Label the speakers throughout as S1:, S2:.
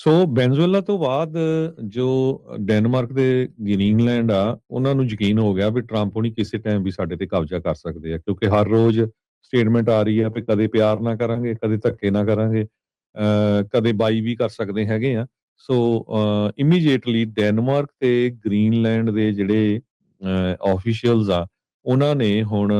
S1: ਸੋ Venezuela ਤੋਂ ਬਾਅਦ ਜੋ ਡੈਨਮਾਰਕ ਤੇ ਗ੍ਰੀਨਲੈਂਡ ਆ, ਉਹਨਾਂ ਨੂੰ ਯਕੀਨ ਹੋ ਗਿਆ ਵੀ ਟਰੰਪ ਹੁਣੀ ਕਿਸੇ ਟਾਈਮ ਵੀ ਸਾਡੇ ਤੇ ਕਬਜ਼ਾ ਕਰ ਸਕਦੇ ਆ, ਕਿਉਂਕਿ ਹਰ ਰੋਜ਼ ਸਟੇਟਮੈਂਟ ਆ ਰਹੀ ਆ ਵੀ ਕਦੇ ਪਿਆਰ ਨਾ ਕਰਾਂਗੇ, ਕਦੇ ਧੱਕੇ ਨਾ ਕਰਾਂਗੇ, ਕਦੇ ਬਾਈ ਵੀ ਕਰ ਸਕਦੇ ਹੈਗੇ ਆ। ਸੋ ਇਮੀਡੀਏਟਲੀ ਡੈਨਮਾਰਕ ਤੇ ਗ੍ਰੀਨਲੈਂਡ ਦੇ ਜਿਹੜੇ ਆਫੀਸ਼ੀਅਲਸ ਆ, ਉਹਨਾਂ ਨੇ ਹੁਣ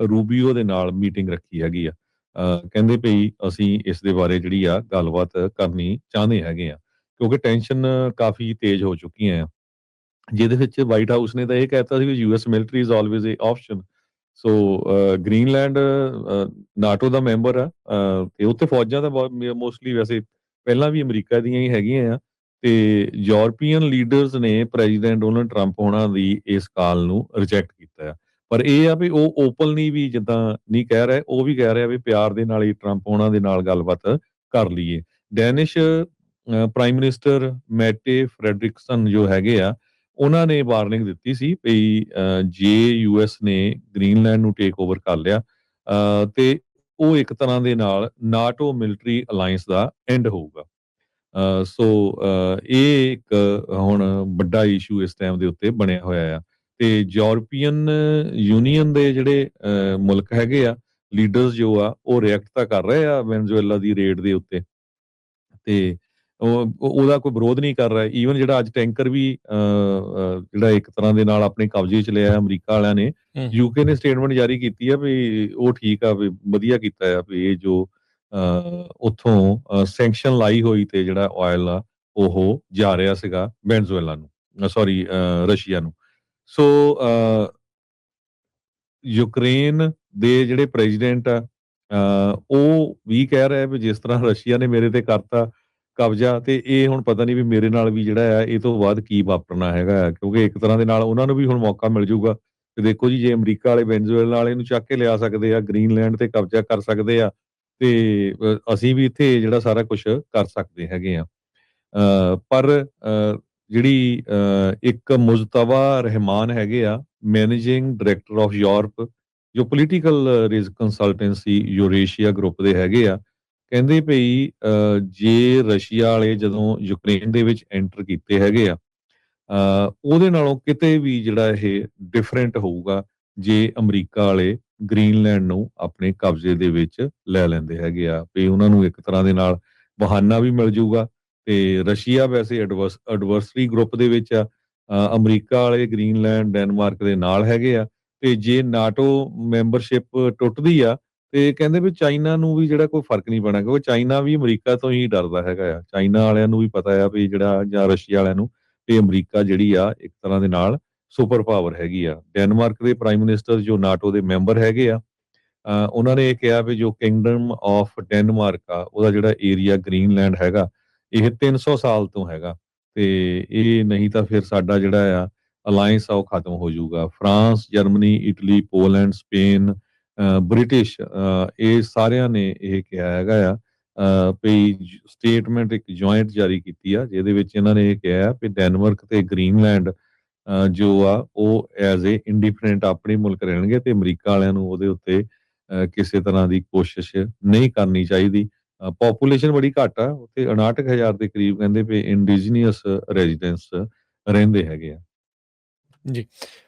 S1: ਰੂਬੀਓ ਦੇ ਨਾਲ ਮੀਟਿੰਗ ਰੱਖੀ ਹੈਗੀ ਆ। ਕਹਿੰਦੇ ਭਈ ਅਸੀਂ ਇਸ ਦੇ ਬਾਰੇ ਜਿਹੜੀ ਆ ਗੱਲਬਾਤ ਕਰਨੀ ਚਾਹੁੰਦੇ ਹੈਗੇ ਆ, ਕਿਉਂਕਿ ਟੈਨਸ਼ਨ ਕਾਫੀ ਤੇਜ਼ ਹੋ ਚੁੱਕੀਆਂ ਆ, ਜਿਹਦੇ ਵਿੱਚ ਵਾਈਟ ਹਾਊਸ ਨੇ ਤਾਂ ਇਹ ਕਹਿਤਾ ਸੀ ਵੀ US military is always a option. So Greenland NATO ਦਾ ਮੈਂਬਰ ਆ, ਤੇ ਉੱਥੇ ਫੌਜਾਂ ਤਾਂ ਬਹੁਤ ਮੋਸਟਲੀ ਵੈਸੇ ਪਹਿਲਾਂ ਵੀ ਅਮਰੀਕਾ ਦੀਆਂ ਹੀ ਹੈਗੀਆਂ ਆ, ਤੇ ਯੂਰਪੀਅਨ ਲੀਡਰਸ ਨੇ ਪ੍ਰੈਜ਼ੀਡੈਂਟ ਡੋਨਲਡ ਟਰੰਪ ਹੋਣਾ ਦੀ ਇਸ ਕਾਲ ਨੂੰ ਰਿਜੈਕਟ ਕੀਤਾ ਆ। ਪਰ ਇਹ ਆ ਵੀ ਉਹ ਓਪਨਲੀ ਵੀ ਜਿੱਦਾਂ ਨਹੀਂ ਕਹਿ ਰਹੇ, ਉਹ ਵੀ ਕਹਿ ਰਿਹਾ ਵੀ ਪਿਆਰ ਦੇ ਨਾਲ ਹੀ ਟਰੰਪ ਹੋਣਾ ਦੇ ਨਾਲ ਗੱਲਬਾਤ ਕਰ ਲਈਏ। ਡੈਨਿਸ਼ ਪ੍ਰਾਈਮ ਮਿਨਿਸਟਰ ਮੈਟੇ ਫਰੈਡਰਿਕਸਨ ਜੋ ਹੈਗੇ ਆ, ਉਹਨਾਂ ਨੇ ਵਾਰਨਿੰਗ ਦਿੱਤੀ ਸੀ ਵੀ ਜੇ ਯੂਐਸ ਨੇ ਗ੍ਰੀਨਲੈਂਡ ਨੂੰ ਟੇਕ ਓਵਰ ਕਰ ਲਿਆ ਤੇ ਉਹ ਇੱਕ ਤਰ੍ਹਾਂ ਦੇ ਨਾਲ NATO military alliance the and ਹੋਊਗਾ। ਸੋ ਇਹ ਇੱਕ ਹੁਣ ਵੱਡਾ ਇਸ਼ੂ ਇਸ ਟਾਈਮ ਦੇ ਉੱਤੇ ਬਣਿਆ ਹੋਇਆ ਆ, ਤੇ ਯੂਰਪੀਅਨ ਯੂਨੀਅਨ ਦੇ ਜਿਹੜੇ ਮੁਲਕ ਹੈਗੇ ਆ, ਲੀਡਰਸ ਜੋ ਆ ਉਹ ਰਿਐਕਟ ਤਾਂ ਕਰ ਰਹੇ ਆ ਵੈਨਜ਼ੂਏਲਾ ਦੀ ਰੇਡ ਦੇ ਉੱਤੇ, ਤੇ ਉਹਦਾ ਕੋਈ ਵਿਰੋਧ ਨਹੀਂ ਕਰ ਰਿਹਾ। ਈਵਨ ਜਿਹੜਾ ਅੱਜ ਟੈਂਕਰ ਵੀ ਜਿਹੜਾ ਇੱਕ ਤਰ੍ਹਾਂ ਦੇ ਨਾਲ ਆਪਣੇ ਕਬਜ਼ੇ 'ਚ ਲਿਆ ਅਮਰੀਕਾ ਵਾਲਿਆਂ ਨੇ, ਯੂਕੇ ਨੇ ਸਟੇਟਮੈਂਟ ਜਾਰੀ ਕੀਤੀ ਆ ਵੀ ਉਹ ਠੀਕ ਆ, ਵੀ ਵਧੀਆ ਕੀਤਾ ਆ ਵੀ ਇਹ ਜੋ ਉੱਥੋਂ ਸੈਂਕਸ਼ਨ ਲਾਈ ਹੋਈ ਤੇ ਜਿਹੜਾ ਆਇਲ ਆ ਉਹ ਜਾ ਰਿਹਾ ਸੀਗਾ ਵੈਨਜ਼ੂਏਲਾ ਨੂੰ, ਸੌਰੀ ਰਸ਼ੀਆ ਨੂੰ। ਸੋ ਯੂਕਰੇਨ ਦੇ ਜਿਹੜੇ ਪ੍ਰੈਜ਼ੀਡੈਂਟ ਆ, ਉਹ ਵੀ ਕਹਿ ਰਿਹਾ ਵੀ ਜਿਸ ਤਰ੍ਹਾਂ ਰਸ਼ੀਆ ਨੇ ਮੇਰੇ ਤੇ ਕਰਤਾ ਕਬਜ਼ਾ, ਤੇ ਇਹ ਹੁਣ ਪਤਾ ਨਹੀਂ ਵੀ ਮੇਰੇ ਨਾਲ ਵੀ ਜਿਹੜਾ ਆ ਇਹ ਤੋਂ ਬਾਅਦ ਕੀ ਵਾਪਰਨਾ ਹੈਗਾ, ਕਿਉਂਕਿ ਇੱਕ ਤਰ੍ਹਾਂ ਦੇ ਨਾਲ ਉਹਨਾਂ ਨੂੰ ਵੀ ਹੁਣ ਮੌਕਾ ਮਿਲ ਜਾਊਗਾ ਤੇ ਦੇਖੋ ਜੀ, ਜੇ ਅਮਰੀਕਾ ਵਾਲੇ ਵੈਨਜ਼ੂਏਲਾ ਵਾਲੇ ਨੂੰ ਚੱਕ ਕੇ ਲਿਆ ਸਕਦੇ ਆ, ਗ੍ਰੀਨਲੈਂਡ ਤੇ ਕਬਜ਼ਾ ਕਰ ਸਕਦੇ ਆ, ਤੇ ਅਸੀਂ ਵੀ ਇੱਥੇ ਜਿਹੜਾ ਸਾਰਾ ਕੁਝ ਕਰ ਸਕਦੇ ਹੈਗੇ ਆ। ਪਰ ਜਿਹੜੀ ਇੱਕ ਮੁਜਤਬਾ ਰਹਿਮਾਨ ਹੈਗੇ ਆ, ਮੈਨੇਜਿੰਗ ਡਾਇਰੈਕਟਰ ਆਫ ਯੂਰਪ, ਜੋ political risk consultancy Eurasia group ਦੇ ਹੈਗੇ ਆ, ਕਹਿੰਦੇ ਭਈ ਜੇ ਰਸ਼ੀਆ ਵਾਲੇ ਜਦੋਂ ਯੂਕਰੇਨ ਦੇ ਵਿੱਚ ਐਂਟਰ ਕੀਤੇ ਹੈਗੇ ਆ, ਉਹਦੇ ਨਾਲੋਂ ਕਿਤੇ ਵੀ ਜਿਹੜਾ ਇਹ ਡਿਫਰੈਂਟ ਹੋਊਗਾ ਜੇ ਅਮਰੀਕਾ ਵਾਲੇ ਗ੍ਰੀਨਲੈਂਡ ਨੂੰ ਆਪਣੇ ਕਬਜ਼ੇ ਦੇ ਵਿੱਚ ਲੈ ਲੈਂਦੇ ਹੈਗੇ ਆ, ਵੀ ਉਹਨਾਂ ਨੂੰ ਇੱਕ ਤਰ੍ਹਾਂ ਦੇ ਨਾਲ ਬਹਾਨਾ ਵੀ ਮਿਲ ਜਾਊਗਾ। ਤੇ ਰਸ਼ੀਆ ਵੈਸੇ ਐਡਵਰਸਰੀ ਗਰੁੱਪ ਦੇ ਵਿੱਚ ਆ, ਅਮਰੀਕਾ ਵਾਲੇ ਗ੍ਰੀਨਲੈਂਡ ਡੈਨਮਾਰਕ ਦੇ ਨਾਲ ਹੈਗੇ ਆ, ਤੇ ਜੇ ਨਾਟੋ ਮੈਂਬਰਸ਼ਿਪ ਟੁੱਟਦੀ ਆ ਤੇ ਕਹਿੰਦੇ ਵੀ ਚਾਈਨਾ ਨੂੰ ਵੀ ਜਿਹੜਾ ਕੋਈ ਫਰਕ ਨਹੀਂ ਪੈਣਾ, ਕਿਉਂਕਿ ਚਾਈਨਾ ਵੀ ਅਮਰੀਕਾ ਤੋਂ ਹੀ ਡਰਦਾ ਹੈਗਾ ਆ। ਚਾਈਨਾ ਵਾਲਿਆਂ ਨੂੰ ਵੀ ਪਤਾ ਆ ਵੀ ਜਿਹੜਾ, ਜਾਂ ਰਸ਼ੀਆ ਵਾਲਿਆਂ ਨੂੰ, ਤੇ ਅਮਰੀਕਾ ਜਿਹੜੀ ਆ ਇੱਕ ਤਰ੍ਹਾਂ ਦੇ ਨਾਲ ਸੁਪਰ ਪਾਵਰ ਹੈਗੀ ਆ। ਡੈਨਮਾਰਕ ਦੇ ਪ੍ਰਾਈਮ ਮਿਨਿਸਟਰ ਜੋ ਨਾਟੋ ਦੇ ਮੈਂਬਰ ਹੈਗੇ ਆ, ਉਹਨਾਂ ਨੇ ਇਹ ਕਿਹਾ ਵੀ ਜੋ ਕਿੰਗਡਮ ਆਫ ਡੈਨਮਾਰਕ ਆ, ਉਹਦਾ ਜਿਹੜਾ ਏਰੀਆ ਗ੍ਰੀਨਲੈਂਡ ਹੈਗਾ, ਇਹ 300 ਸਾਲ ਤੋਂ ਹੈਗਾ, ਤੇ ਇਹ ਨਹੀਂ ਤਾਂ ਫਿਰ ਸਾਡਾ ਜਿਹੜਾ ਆ ਅਲਾਈਅੰਸ ਆ ਉਹ ਖਤਮ ਹੋ ਜਾਊਗਾ। France, Germany, Italy, Poland, Spain, British, ਇਹ ਸਾਰਿਆਂ ਨੇ ਇਹ ਕਿਹਾ ਹੈਗਾ ਆ, ਵੀ ਸਟੇਟਮੈਂਟ ਇੱਕ ਜੁਆਇੰਟ ਜਾਰੀ ਕੀਤੀ ਆ, ਜਿਹਦੇ ਵਿੱਚ ਇਹਨਾਂ ਨੇ ਇਹ ਕਿਹਾ ਵੀ ਡੈਨਮਾਰਕ ਤੇ ਗ੍ਰੀਨਲੈਂਡ ਜੋ ਆ ਉਹ ਐਜ਼ ਏ ਇੰਡੀਪੈਂਡੈਂਟ ਆਪਣੇ ਮੁਲਕ ਰਹਿਣਗੇ, ਤੇ ਅਮਰੀਕਾ ਵਾਲਿਆਂ ਨੂੰ ਉਹਦੇ ਉੱਤੇ ਕਿਸੇ ਤਰ੍ਹਾਂ ਦੀ ਕੋਸ਼ਿਸ਼ ਨਹੀਂ ਕਰਨੀ ਚਾਹੀਦੀ। ਪੋਪੂਲੇਸ਼ਨ ਬੜੀ ਘੱਟ ਆ ਉੱਥੇ, 59,000 ਦੇ ਕਰੀਬ ਕਹਿੰਦੇ ਵੀ ਇੰਡੀਜੀਨੀਅਸ ਰੈਜ਼ੀਡੈਂਟਸ ਰਹਿੰਦੇ ਹੈਗੇ ਆ।
S2: ਜੀ,